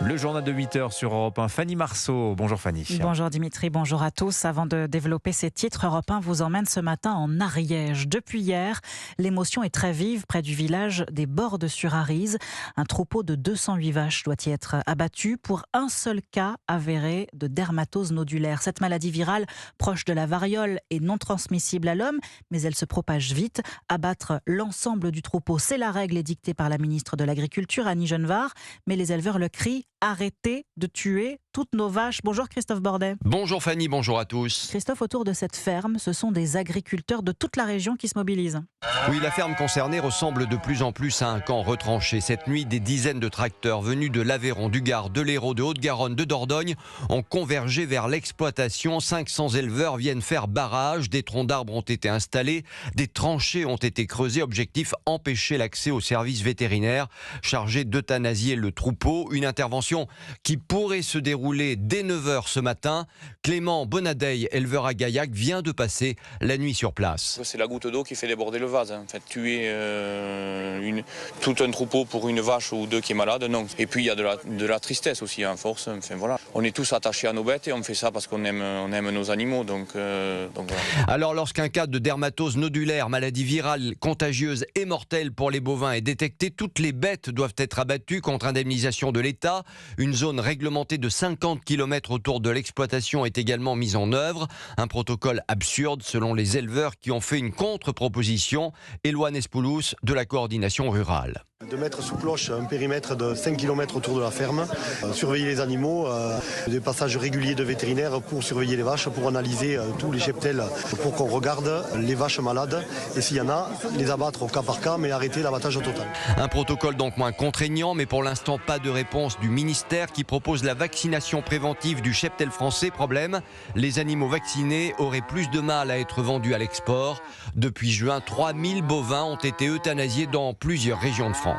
Le journal de 8h sur Europe 1. Fanny Marceau. Bonjour Fanny. Bonjour Dimitri, bonjour à tous. Avant de développer ces titres, Europe 1 vous emmène ce matin en Ariège. Depuis hier, l'émotion est très vive près du village des Bordes-sur-Arize. Un troupeau de 208 vaches doit y être abattu pour un seul cas avéré de dermatose nodulaire. Cette maladie virale, proche de la variole, est non transmissible à l'homme, mais elle se propage vite. Abattre l'ensemble du troupeau, c'est la règle édictée par la ministre de l'Agriculture, Annie Genevard. Mais les éleveurs le crient, arrêtez de tuer toutes nos vaches. Bonjour Christophe Bordet. Bonjour Fanny, bonjour à tous. Christophe, autour de cette ferme, ce sont des agriculteurs de toute la région qui se mobilisent. Oui, la ferme concernée ressemble de plus en plus à un camp retranché. Cette nuit, des dizaines de tracteurs venus de l'Aveyron, du Gard, de l'Hérault, de Haute-Garonne, de Dordogne ont convergé vers l'exploitation. 500 éleveurs viennent faire barrage. Des troncs d'arbres ont été installés. Des tranchées ont été creusées. Objectif, empêcher l'accès aux services vétérinaires chargés d'euthanasier le troupeau. Une intervention qui pourrait se dérouler dès 9h ce matin. Clément Bonadeil, éleveur à Gaillac, vient de passer la nuit sur place. C'est la goutte d'eau qui fait déborder le vase. En fait, tuer tout un troupeau pour une vache ou deux qui est malade, non. Et puis il y a de la tristesse aussi, à force. Enfin, voilà. On est tous attachés à nos bêtes et on fait ça parce qu'on aime nos animaux. Donc voilà. Alors lorsqu'un cas de dermatose nodulaire, maladie virale contagieuse et mortelle pour les bovins est détecté, toutes les bêtes doivent être abattues contre indemnisation de l'État. Une zone réglementée de 50 km autour de l'exploitation est également mise en œuvre. Un protocole absurde selon les éleveurs qui ont fait une contre-proposition. Éloane Espoulos de la coordination rurale. De mettre sous cloche un périmètre de 5 km autour de la ferme, surveiller les animaux, des passages réguliers de vétérinaires pour surveiller les vaches, pour analyser tous les cheptels, pour qu'on regarde les vaches malades et s'il y en a, les abattre au cas par cas, mais arrêter l'abattage total. Un protocole donc moins contraignant, mais pour l'instant pas de réponse du ministère qui propose la vaccination préventive du cheptel français. Problème, les animaux vaccinés auraient plus de mal à être vendus à l'export. Depuis juin, 3000 bovins ont été euthanasiés dans plusieurs régions de France.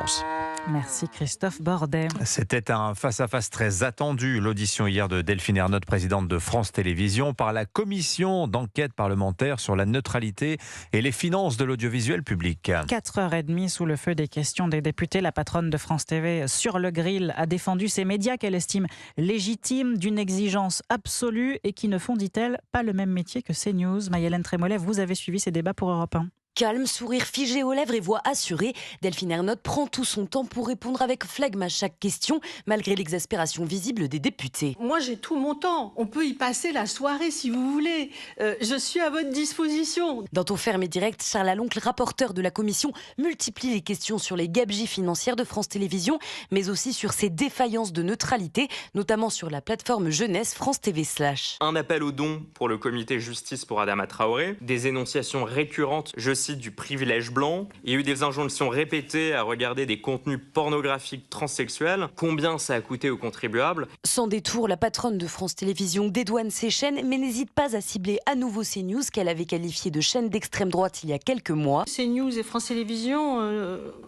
Merci Christophe Bordet. C'était un face-à-face très attendu, l'audition hier de Delphine Ernotte, présidente de France Télévisions, par la commission d'enquête parlementaire sur la neutralité et les finances de l'audiovisuel public. 4h30 sous le feu des questions des députés, la patronne de France TV sur le grill a défendu ces médias qu'elle estime légitimes, d'une exigence absolue et qui ne font, dit-elle, pas le même métier que CNews. Maï-Hélène Trémollet, vous avez suivi ces débats pour Europe 1. Calme, sourire figé aux lèvres et voix assurée, Delphine Ernotte prend tout son temps pour répondre avec flegme à chaque question, malgré l'exaspération visible des députés. Moi, j'ai tout mon temps. On peut y passer la soirée si vous voulez. Je suis à votre disposition. Dans Ton ferme et direct, Charles Aloncle, rapporteur de la commission, multiplie les questions sur les gabegies financières de France Télévisions, mais aussi sur ses défaillances de neutralité, notamment sur la plateforme jeunesse France TV /. Un appel aux dons pour le comité justice pour Adama Traoré, des énonciations récurrentes, je cite, du privilège blanc. Il y a eu des injonctions répétées à regarder des contenus pornographiques transsexuels. Combien ça a coûté aux contribuables ? Sans détour, la patronne de France Télévisions dédouane ces chaînes, mais n'hésite pas à cibler à nouveau CNews, qu'elle avait qualifié de chaîne d'extrême droite il y a quelques mois. CNews et France Télévisions,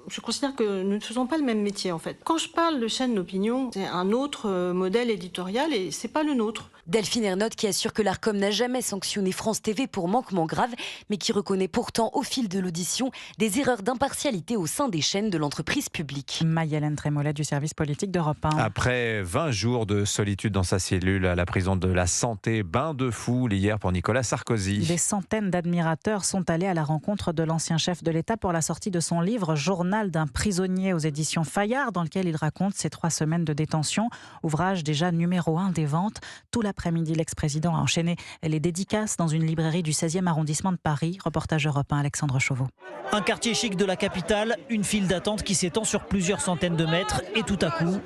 je considère que nous ne faisons pas le même métier en fait. Quand je parle de chaîne d'opinion, c'est un autre modèle éditorial et c'est pas le nôtre. Delphine Ernotte qui assure que l'Arcom n'a jamais sanctionné France TV pour manquement grave, mais qui reconnaît pourtant au fil de l'audition des erreurs d'impartialité au sein des chaînes de l'entreprise publique. Maï-Hélène Trémollet du service politique d'Europe 1. Après 20 jours de solitude dans sa cellule à la prison de la Santé, bain de foule hier pour Nicolas Sarkozy. Des centaines d'admirateurs sont allés à la rencontre de l'ancien chef de l'État pour la sortie de son livre Journal d'un prisonnier aux éditions Fayard, dans lequel il raconte ses 3 semaines de détention. Ouvrage déjà numéro 1 des ventes. Tout l'après-midi, l'ex-président a enchaîné les dédicaces dans une librairie du 16e arrondissement de Paris. Reportage Europe 1, Alexandre Chauveau. Un quartier chic de la capitale, une file d'attente qui s'étend sur plusieurs centaines de mètres et tout à coup,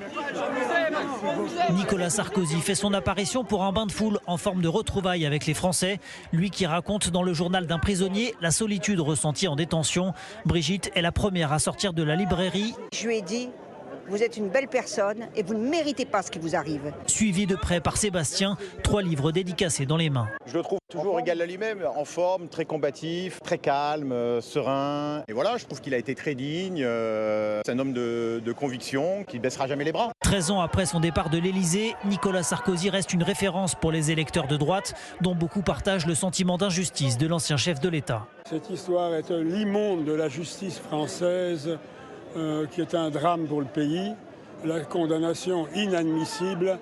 Nicolas Sarkozy fait son apparition pour un bain de foule en forme de retrouvailles avec les Français. Lui qui raconte dans le journal d'un prisonnier la solitude ressentie en détention. Brigitte est la première à sortir de la librairie. Je lui ai dit: vous êtes une belle personne et vous ne méritez pas ce qui vous arrive. Suivi de près par Sébastien, 3 livres dédicacés dans les mains. Je le trouve toujours égal à lui-même, en forme, très combatif, très calme, serein. Et voilà, je trouve qu'il a été très digne. C'est un homme de conviction qui ne baissera jamais les bras. 13 ans après son départ de l'Élysée, Nicolas Sarkozy reste une référence pour les électeurs de droite, dont beaucoup partagent le sentiment d'injustice de l'ancien chef de l'État. Cette histoire est l'immonde de la justice française, qui est un drame pour le pays. la condamnation inadmissible,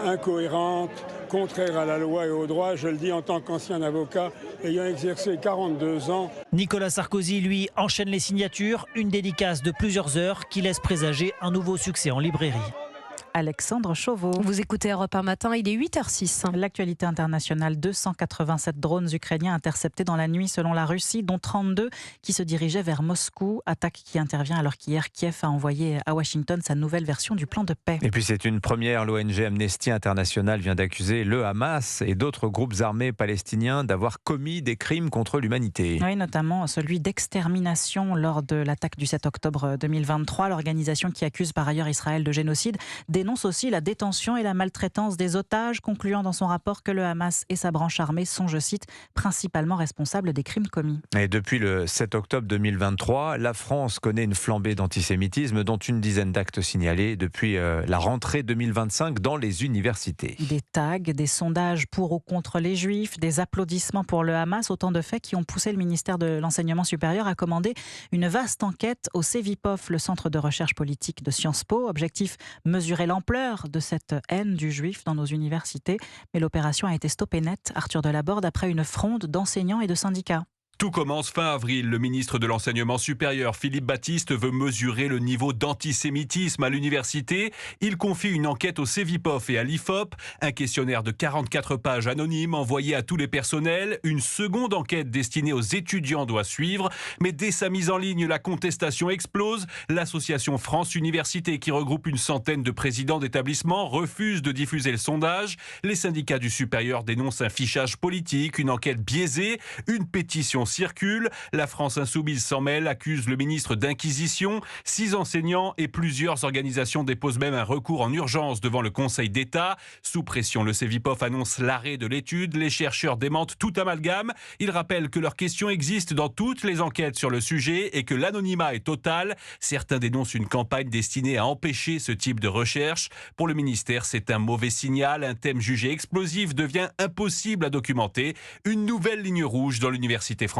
incohérente, contraire à la loi et au droit. Je le dis en tant qu'ancien avocat ayant exercé 42 ans. Nicolas Sarkozy, lui, enchaîne les signatures, une dédicace de plusieurs heures qui laisse présager un nouveau succès en librairie. Alexandre Chauveau. Vous écoutez Europe 1 matin, il est 8h06. L'actualité internationale, 287 drones ukrainiens interceptés dans la nuit selon la Russie, dont 32 qui se dirigeaient vers Moscou. Attaque qui intervient alors qu'hier Kiev a envoyé à Washington sa nouvelle version du plan de paix. Et puis c'est une première, l'ONG Amnesty International vient d'accuser le Hamas et d'autres groupes armés palestiniens d'avoir commis des crimes contre l'humanité. Oui, notamment celui d'extermination lors de l'attaque du 7 octobre 2023. L'organisation qui accuse par ailleurs Israël de génocide dénonce aussi la détention et la maltraitance des otages, concluant dans son rapport que le Hamas et sa branche armée sont, je cite, principalement responsables des crimes commis. Et depuis le 7 octobre 2023, la France connaît une flambée d'antisémitisme, dont une dizaine d'actes signalés depuis la rentrée 2025 dans les universités. Des tags, des sondages pour ou contre les Juifs, des applaudissements pour le Hamas, autant de faits qui ont poussé le ministère de l'Enseignement supérieur à commander une vaste enquête au CEVIPOF, le centre de recherche politique de Sciences Po. Objectif, mesurer l'ampleur de cette haine du juif dans nos universités. Mais l'opération a été stoppée net, Arthur Delaborde, après une fronde d'enseignants et de syndicats. Tout commence fin avril. Le ministre de l'Enseignement supérieur, Philippe Baptiste, veut mesurer le niveau d'antisémitisme à l'université. Il confie une enquête au CEVIPOF et à l'IFOP. Un questionnaire de 44 pages anonyme envoyé à tous les personnels. Une seconde enquête destinée aux étudiants doit suivre. Mais dès sa mise en ligne, la contestation explose. L'association France Université, qui regroupe une centaine de présidents d'établissements, refuse de diffuser le sondage. Les syndicats du supérieur dénoncent un fichage politique, une enquête biaisée, une pétition circule. La France insoumise s'en mêle, accuse le ministre d'inquisition. 6 enseignants et plusieurs organisations déposent même un recours en urgence devant le Conseil d'État. Sous pression, le CEVIPOF annonce l'arrêt de l'étude. Les chercheurs démentent tout amalgame. Ils rappellent que leurs questions existent dans toutes les enquêtes sur le sujet et que l'anonymat est total. Certains dénoncent une campagne destinée à empêcher ce type de recherche. Pour le ministère, c'est un mauvais signal. Un thème jugé explosif devient impossible à documenter. Une nouvelle ligne rouge dans l'université française.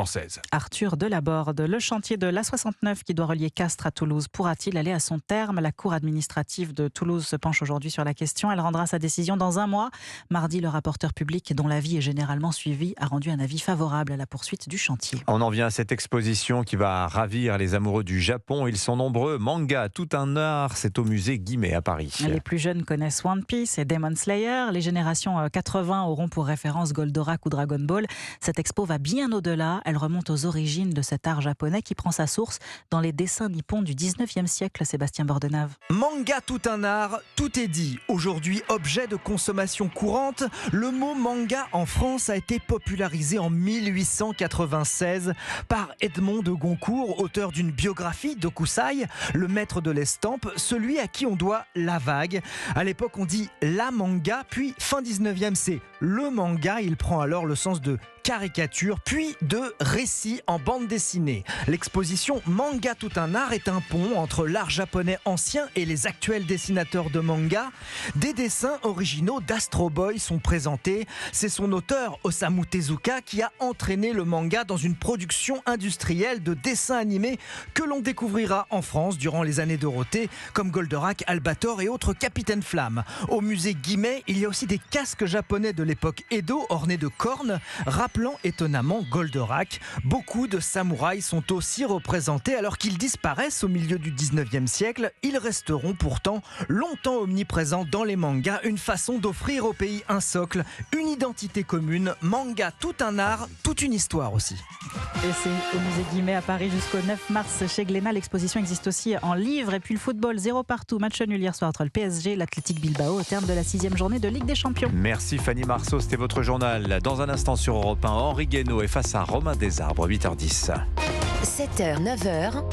Arthur Delaborde, le chantier de l'A69 qui doit relier Castres à Toulouse pourra-t-il aller à son terme? La Cour administrative de Toulouse se penche aujourd'hui sur la question. Elle rendra sa décision dans un mois. Mardi, le rapporteur public, dont l'avis est généralement suivi, a rendu un avis favorable à la poursuite du chantier. On en vient à cette exposition qui va ravir les amoureux du Japon. Ils sont nombreux. Manga, tout un art, c'est au musée Guimet à Paris. Les plus jeunes connaissent One Piece et Demon Slayer. Les générations 80 auront pour référence Goldorak ou Dragon Ball. Cette expo va bien au-delà. Elle remonte aux origines de cet art japonais qui prend sa source dans les dessins nippons du 19e siècle, Sébastien Bordenave. Manga, tout un art, tout est dit. Aujourd'hui, objet de consommation courante, le mot manga en France a été popularisé en 1896 par Edmond de Goncourt, auteur d'une biographie d'Okusai, le maître de l'estampe, celui à qui on doit la vague. À l'époque, on dit la manga, puis fin 19e, c'est le manga. Il prend alors le sens de caricature, puis de récit en bande dessinée. L'exposition Manga tout un art est un pont entre l'art japonais ancien et les actuels dessinateurs de manga. Des dessins originaux d'Astro Boy sont présentés. C'est son auteur, Osamu Tezuka, qui a entraîné le manga dans une production industrielle de dessins animés que l'on découvrira en France durant les années Dorothée, comme Goldorak, Albator et autres Capitaine Flamme. Au musée Guimet, il y a aussi des casques japonais de l'époque Edo ornés de cornes, rappelant étonnamment Goldorak. Beaucoup de samouraïs sont aussi représentés alors qu'ils disparaissent au milieu du 19e siècle. Ils resteront pourtant longtemps omniprésents dans les mangas, une façon d'offrir au pays un socle, une identité commune. Manga, tout un art, toute une histoire aussi. Et c'est au musée Guimet à Paris jusqu'au 9 mars chez Glénat. L'exposition existe aussi en livre. Et puis le football, 0 partout. Match nul hier soir entre le PSG et l'Athletic Bilbao au terme de la 6e journée de Ligue des Champions. Merci Fanny Marceau, c'était votre journal. Dans un instant sur Europe 1, Henri Guénaud est face à Romain Desarbres, 8h10. 7h, 9h,